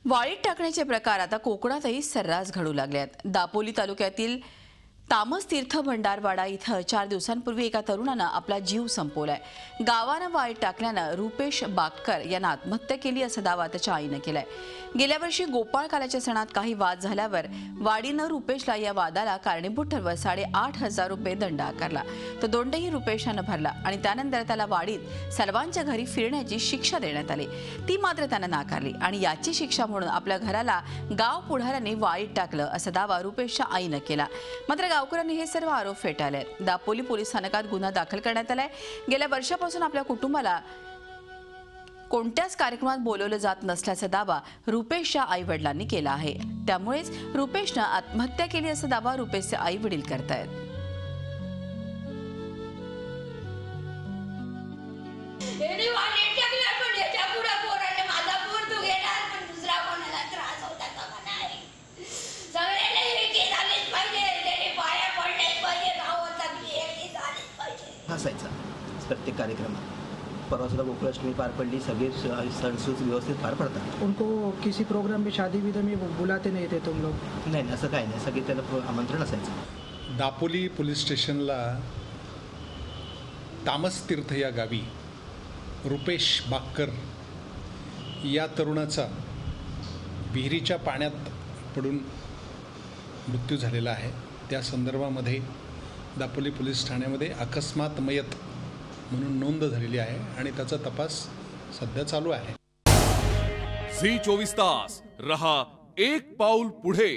वाळीत टाकण्याचे प्रकार आता कोकणातही सर्रास घडू लागले आहेत। दापोली तालुक्यातील तामस तीर्थ भंडारवाडा इथं 4 दिवसांपूर्वी एका तरुणानं आपला जीव संपवलाय। गावानं वाळीत टाकल्यानं रुपेश बागकर यांना आत्महत्या केली असा दावा त्याच्या आईनं केलाय। गेल्या वर्षी गोपाळकाल्याच्या सणात काही वाद झाल्यावर वाडीनं रुपेशला या वादाला कारणीभूत ठरवत 8,500 रुपये दंड आकारला। तो दंडही रुपेशानं भरला आणि त्यानंतर त्याला वाडीत सर्वांच्या घरी फिरण्याची शिक्षा देण्यात आली। ती मात्र त्यानं नाकारली आणि याची शिक्षा म्हणून आपल्या घराला गाव पुढाऱ्यांनी वाळीत टाकलं असा दावा रुपेशच्या आईनं केला। मात्र गावकऱ्यांनी हे सर्व आरोप फेटाळले। दापोली पोलीस स्थानकात गुन्हा दाखल करण्यात आलाय। गेल्या वर्षापासून आपल्या कुटुंबाला कोणत्याच कार्यक्रमात बोलवलं जात नसल्याचा दावा रुपेशच्या आई-वडिलांनी केला आहे। त्यामुळेच रुपेशनं आत्महत्या केली असा दावा रुपेशचे आई-वडील करतायत। हसायचा प्रत्येक कार्यक्रमात। परवा सुद्धा गोकुळाष्टमी पार पडली, सगळे सणसूद व्यवस्थित पार पडतात। उनको किसी प्रोग्राम में शादी विदा में बुलाते नहीं थे तुम लोग? नाही, असं काही नाही, सगळे त्याला आमंत्रण असायचं। दापोली पोलीस स्टेशनला तामस तीर्थ या गावी रुपेश बागकर या तरुणाचा विहिरीच्या पाण्यात पडून मृत्यू झालेला आहे। त्या संदर्भामध्ये दापोली पोलीस ठाण्यामध्ये अकस्मात मयत म्हणून नोंद झालेली आहे आणि त्याचा तपास सध्या चालू आहे। झी 24 तास रहा एक पाऊल पुढे।